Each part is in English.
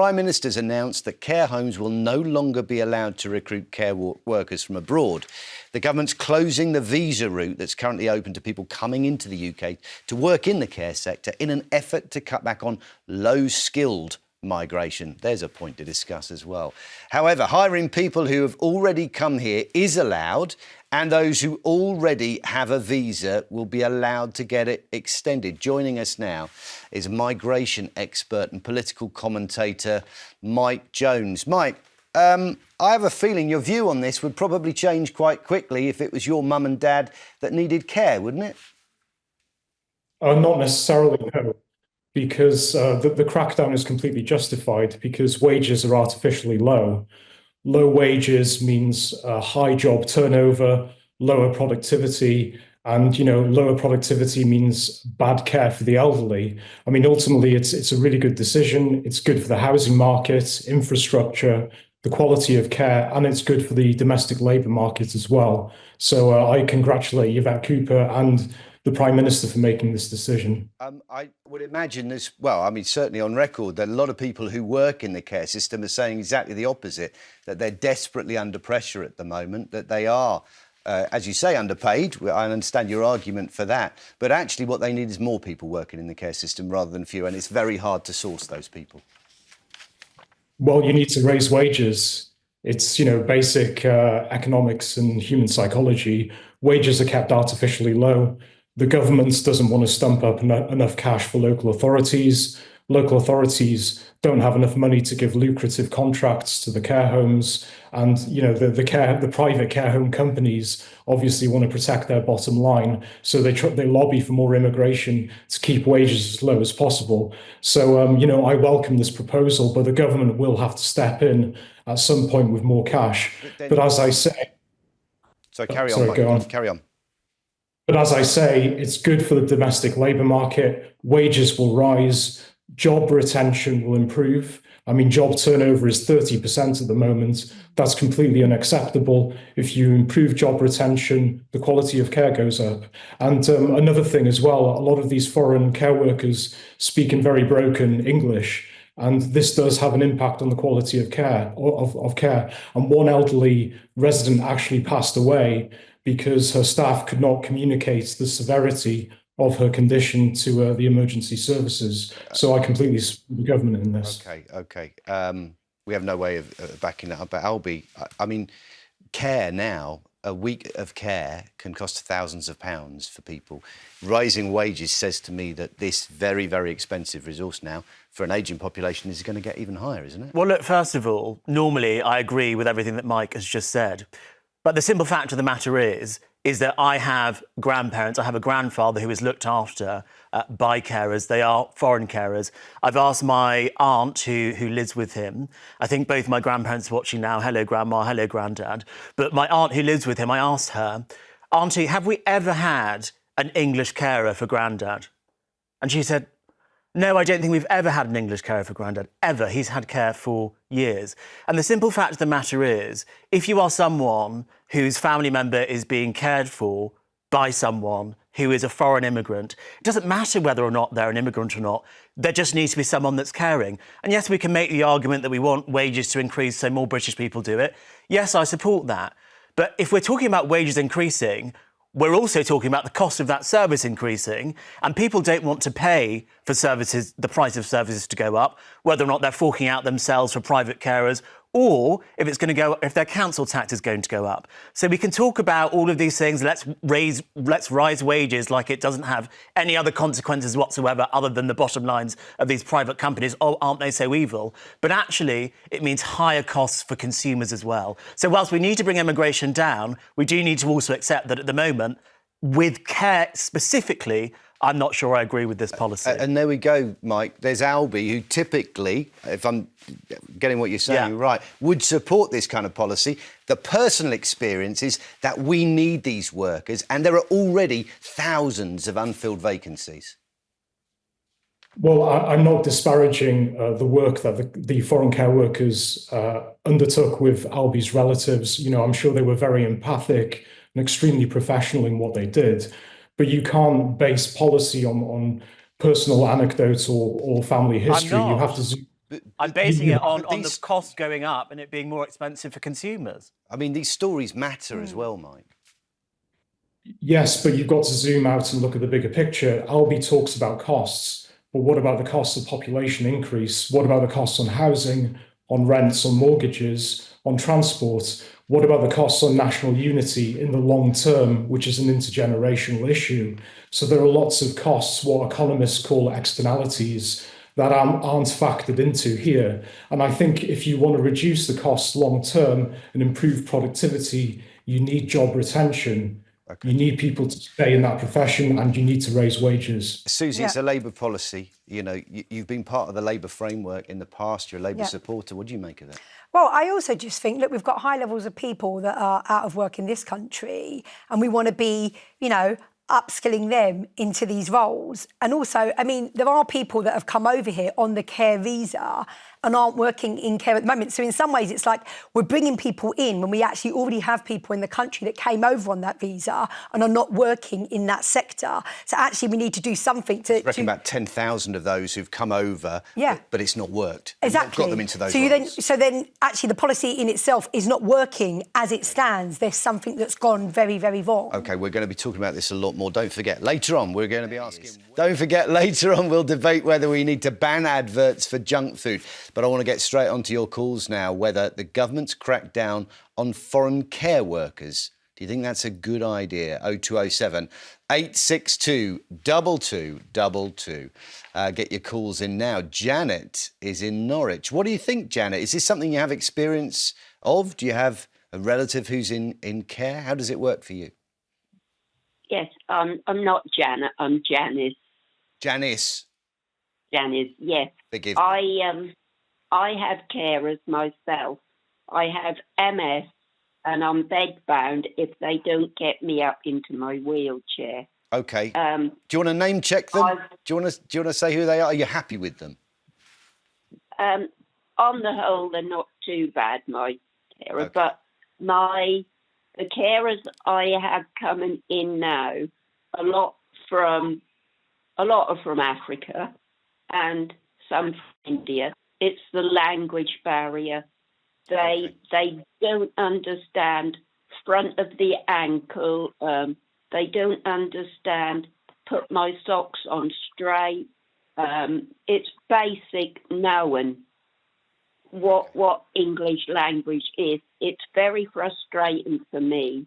Prime Minister's announced that care homes will no longer be allowed to recruit care workers from abroad. The government's closing the visa route that's currently open to people coming into the UK to work in the care sector in an effort to cut back on low-skilled migration. There's a point to discuss as well. However, hiring people who have already come here is allowed, and those who already have a visa will be allowed to get it extended. Joining us now is migration expert and political commentator Mike Jones. Mike, I have a feeling your view on this would probably change quite quickly if it was your mum and dad that needed care, wouldn't it? Not necessarily, no, because the crackdown is completely justified because wages are artificially low. Low wages means high job turnover, lower productivity, and lower productivity means bad care for the elderly. I mean, ultimately, it's a really good decision. It's good for the housing market, infrastructure, the quality of care, and it's good for the domestic labour market as well. So I congratulate Yvette Cooper and the Prime Minister for making this decision. I would imagine this, well, I mean, certainly on record, that a lot of people who work in the care system are saying exactly the opposite, that they're desperately under pressure at the moment, that they are, as you say, underpaid. I understand your argument for that. But actually what they need is more people working in the care system rather than fewer, and it's very hard to source those people. Well, you need to raise wages. It's, basic economics and human psychology. Wages are kept artificially low. The government doesn't want to stump up enough cash for local authorities. Local authorities don't have enough money to give lucrative contracts to the care homes. And, the private care home companies obviously want to protect their bottom line. So they lobby for more immigration to keep wages as low as possible. So, I welcome this proposal, but the government will have to step in at some point with more cash. But as I say... So carry on, go on. Carry on. But as I say, it's good for the domestic labour market. Wages will rise. Job retention will improve. I mean, job turnover is 30% at the moment. That's completely unacceptable. If you improve job retention, the quality of care goes up. And another thing as well, a lot of these foreign care workers speak in very broken English. And this does have an impact on the quality of care. And one elderly resident actually passed away because her staff could not communicate the severity of her condition to the emergency services. So I completely support the government in this. OK. We have no way of backing that up. But Albie, I mean, care now, a week of care can cost thousands of pounds for people. Rising wages says to me that this very, very expensive resource now for an ageing population is going to get even higher, isn't it? Well, look, first of all, normally I agree with everything that Mike has just said. But the simple fact of the matter is that I have grandparents. I have a grandfather who is looked after by carers. They are foreign carers. I've asked my aunt who lives with him. I think both my grandparents are watching now. Hello, Grandma. Hello, Grandad. But my aunt who lives with him, I asked her, Auntie, have we ever had an English carer for Grandad? And she said, no, I don't think we've ever had an English carer for Grandad, ever. He's had care for years. And the simple fact of the matter is, if you are someone whose family member is being cared for by someone who is a foreign immigrant, it doesn't matter whether or not they're an immigrant or not, there just needs to be someone that's caring. And yes, we can make the argument that we want wages to increase so more British people do it. Yes, I support that. But if we're talking about wages increasing, we're also talking about the cost of that service increasing, and people don't want to pay for services, the price of services to go up, whether or not they're forking out themselves for private carers, or if their council tax is going to go up. So we can talk about all of these things. Let's rise wages like it doesn't have any other consequences whatsoever other than the bottom lines of these private companies. Oh, aren't they so evil? But actually, it means higher costs for consumers as well. So whilst we need to bring immigration down, we do need to also accept that at the moment, with care specifically, I'm not sure I agree with this policy. And there we go, Mike. There's Albie, who typically, if I'm getting what you're saying right, would support this kind of policy. The personal experience is that we need these workers, and there are already thousands of unfilled vacancies. Well, I'm not disparaging the work that the foreign care workers undertook with Albie's relatives. I'm sure they were very empathic and extremely professional in what they did. But you can't base policy on personal anecdotes or family history. You have to I'm basing it on the cost going up and it being more expensive for consumers. I mean, these stories matter as well, Mike. Yes, but you've got to zoom out and look at the bigger picture. Albie talks about costs, but what about the costs of population increase? What about the costs on housing, on rents, on mortgages, on transport? What about the costs on national unity in the long term, which is an intergenerational issue? So there are lots of costs, what economists call externalities, that aren't factored into here. And I think if you want to reduce the costs long term and improve productivity, you need job retention. Okay. You need people to stay in that profession and you need to raise wages. Suzy, it's a Labour policy. You know, you've been part of the Labour framework in the past. You're a Labour supporter. What do you make of it? Well, I also just think, look, we've got high levels of people that are out of work in this country and we want to be, you know, upskilling them into these roles. And also, I mean, there are people that have come over here on the care visa and aren't working in care at the moment. So in some ways, it's like we're bringing people in when we actually already have people in the country that came over on that visa and are not working in that sector. So actually, we need to do something to... I reckon about 10,000 of those who've come over, but it's not worked. Exactly. Got them into those roles. So then actually the policy in itself is not working as it stands. There's something that's gone very, very wrong. OK, we're going to be talking about this a lot more. Don't forget, later on, we're going to be asking... Don't forget, later on, we'll debate whether we need to ban adverts for junk food. But I want to get straight onto your calls now, whether the government's cracked down on foreign care workers. Do you think that's a good idea? 0207 862 2222. Get your calls in now. Janet is in Norwich. What do you think, Janet? Is this something you have experience of? Do you have a relative who's in care? How does it work for you? Yes, I'm not Janet, I'm Janice. Janice? Janice, yes. Forgive me. I have carers myself. I have MS and I'm bedbound if they don't get me up into my wheelchair. OK. Do you want to name check them? Do you want to say who they are? Are you happy with them? On the whole, they're not too bad, my carer, but the carers I have coming in now, a lot are from Africa and some from India. It's the language barrier. They don't understand front of the ankle. They don't understand put my socks on straight. It's basic knowing what English language is. It's very frustrating for me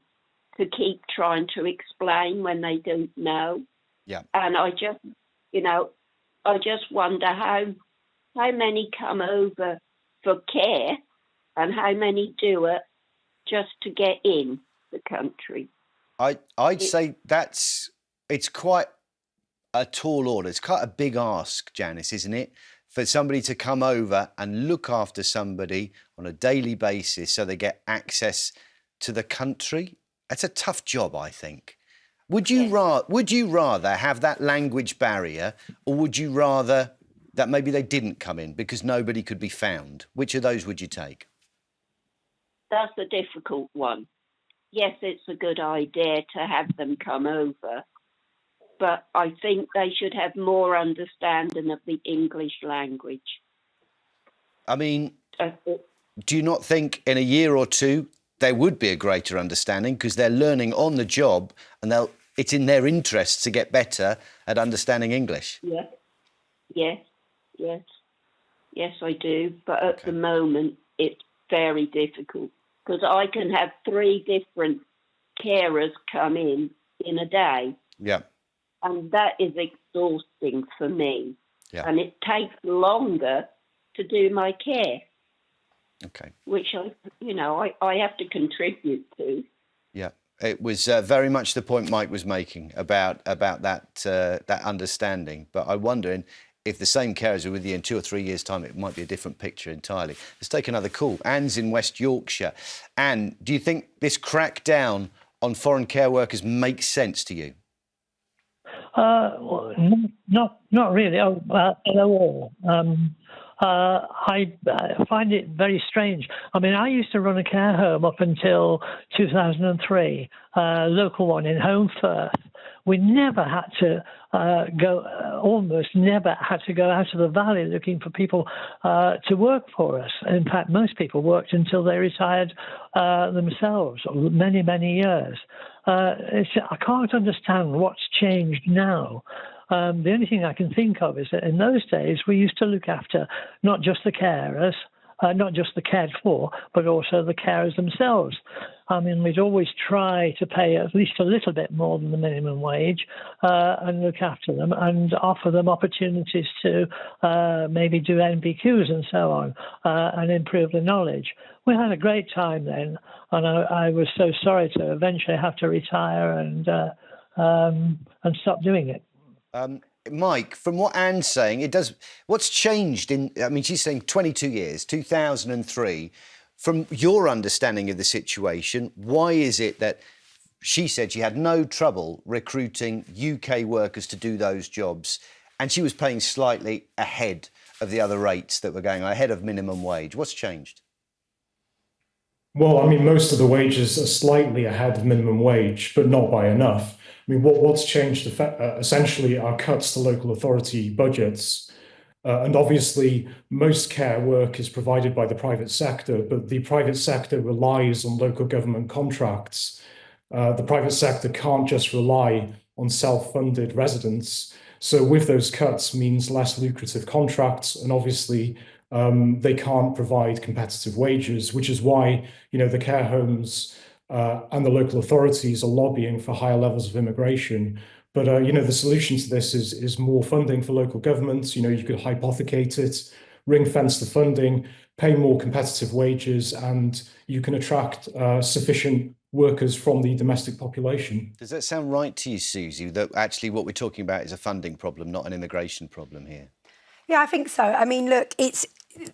to keep trying to explain when they don't know. Yeah. And I just wonder how many come over for care and how many do it just to get in the country. I'd say it's quite a tall order. It's quite a big ask, Janice, isn't it? For somebody to come over and look after somebody on a daily basis so they get access to the country. That's a tough job, I think. Would you rather have that language barrier, or would you rather that maybe they didn't come in because nobody could be found? Which of those would you take? That's a difficult one. Yes, it's a good idea to have them come over, but I think they should have more understanding of the English language. I mean, do you not think in a year or two there would be a greater understanding because they're learning on the job and it's in their interests to get better at understanding English? Yes, I do. But at the moment, it's very difficult because I can have 3 different carers come in a day. Yeah. And that is exhausting for me. Yeah. And it takes longer to do my care. Okay. Which I have to contribute to. Yeah. It was very much the point Mike was making about that understanding. But I wonder if the same carers are with you in 2 or 3 years' time, it might be a different picture entirely. Let's take another call. Anne's in West Yorkshire. Anne, do you think this crackdown on foreign care workers makes sense to you? Not really at all. I find it very strange. I mean, I used to run a care home up until 2003, a local one in Home Firth, we never had to almost never had to go out of the valley looking for people to work for us. In fact, most people worked until they retired themselves, or many, many years. I can't understand what's changed now. The only thing I can think of is that in those days we used to look after not just the carers, not just the cared for, but also the carers themselves. I mean, we'd always try to pay at least a little bit more than the minimum wage and look after them and offer them opportunities to maybe do NVQs and so on and improve their knowledge. We had a great time then, and I was so sorry to eventually have to retire and stop doing it. Mike, from what Anne's saying, what's changed she's saying 22 years, 2003. From your understanding of the situation, why is it that she said she had no trouble recruiting UK workers to do those jobs, and she was paying slightly ahead of the other rates that were going on, ahead of minimum wage? What's changed? Well, I mean, most of the wages are slightly ahead of minimum wage, but not by enough. I mean, what's changed essentially are cuts to local authority budgets. And obviously, most care work is provided by the private sector, but the private sector relies on local government contracts. The private sector can't just rely on self-funded residents. So with those cuts means less lucrative contracts, and obviously they can't provide competitive wages, which is why, the care homes and the local authorities are lobbying for higher levels of immigration. But, the solution to this is more funding for local governments. You could hypothecate it, ring fence the funding, pay more competitive wages, and you can attract sufficient workers from the domestic population. Does that sound right to you, Suzy, that actually what we're talking about is a funding problem, not an immigration problem here? Yeah, I think so. I mean, look,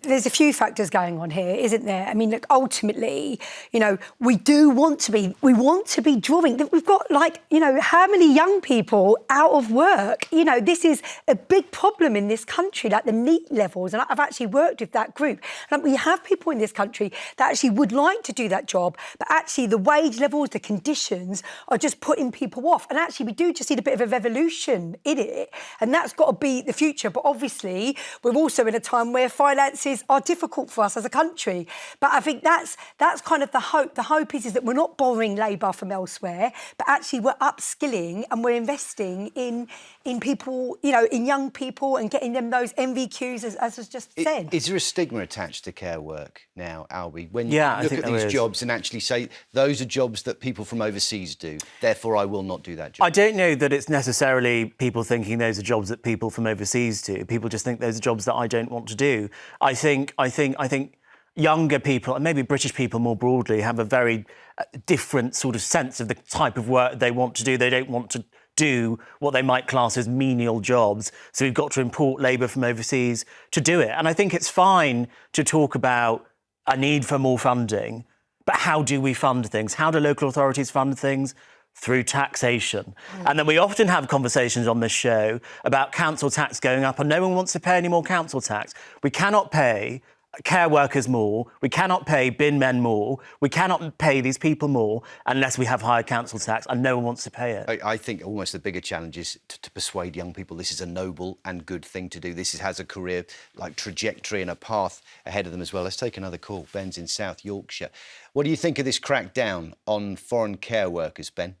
there's a few factors going on here, isn't there? I mean, look, ultimately, we want to be drawing. We've got how many young people out of work? This is a big problem in this country, like the NEET levels. And I've actually worked with that group. And we have people in this country that actually would like to do that job, but actually the wage levels, the conditions are just putting people off. And actually we do just need a bit of a revolution in it. And that's got to be the future. But obviously, we're also in a time where finances are difficult for us as a country. But I think that's kind of the hope. The hope is that we're not borrowing labour from elsewhere, but actually we're upskilling and we're investing in people, in young people and getting them those NVQs, as was just said. Is there a stigma attached to care work now, Albie? When you Yeah, look at these jobs and actually say, those are jobs that people from overseas do, therefore I will not do that job? I don't know that it's necessarily people thinking those are jobs that people from overseas do. People just think those are jobs that I don't want to do. I think younger people, and maybe British people more broadly, have a very different sort of sense of the type of work they want to do. They don't want to do what they might class as menial jobs. So we've got to import labour from overseas to do it. And I think it's fine to talk about a need for more funding, but how do we fund things? How do local authorities fund things? Through taxation. And then we often have conversations on this show about council tax going up, and no one wants to pay any more council tax. We cannot pay care workers more, we cannot pay bin men more, we cannot pay these people more unless we have higher council tax, and no one wants to pay it. I think almost the bigger challenge is to persuade young people this is a noble and good thing to do. This has a career trajectory and a path ahead of them as well. Let's take another call. Ben's in South Yorkshire. What do you think of this crackdown on foreign care workers, Ben?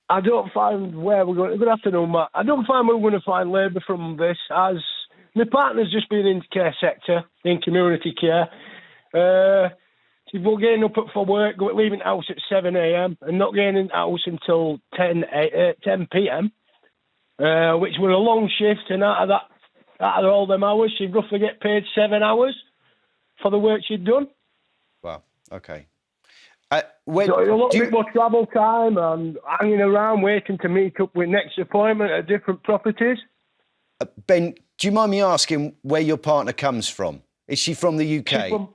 I don't find where we're going. Good afternoon, Matt. I don't find we're going to find labour from this, as my partner's just been in the care sector, in community care. She's getting up for work, leaving the house at 7 a.m. and not getting in the house until 10 p.m., which was a long shift. And out of all them hours, she'd roughly get paid 7 hours for the work she'd done. Wow. OK. So a lot bit more travel time and hanging around waiting to meet up with next appointment at different properties. Ben, do you mind me asking where your partner comes from? Is she from the UK?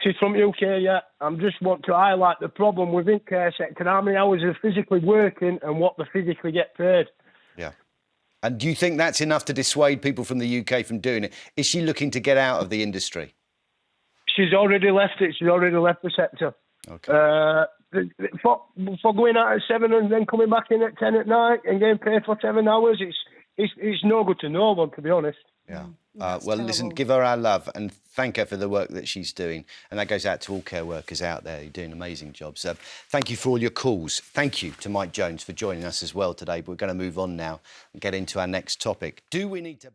She's from the UK, yeah. I just want to highlight the problem within care sector, how many hours they're physically working and what they physically get paid. Yeah. And do you think that's enough to dissuade people from the UK from doing it? Is she looking to get out of the industry? She's already left it. She's already left the sector. Okay. for going out at 7 and then coming back in at 10 at night and getting paid for 7 hours, it's no good to no one, to be honest. Yeah. Well, listen, give her our love and thank her for the work that she's doing. And that goes out to all care workers out there who are doing amazing jobs. Thank you for all your calls. Thank you to Mike Jones for joining us as well today. But we're going to move on now and get into our next topic. Do we need to...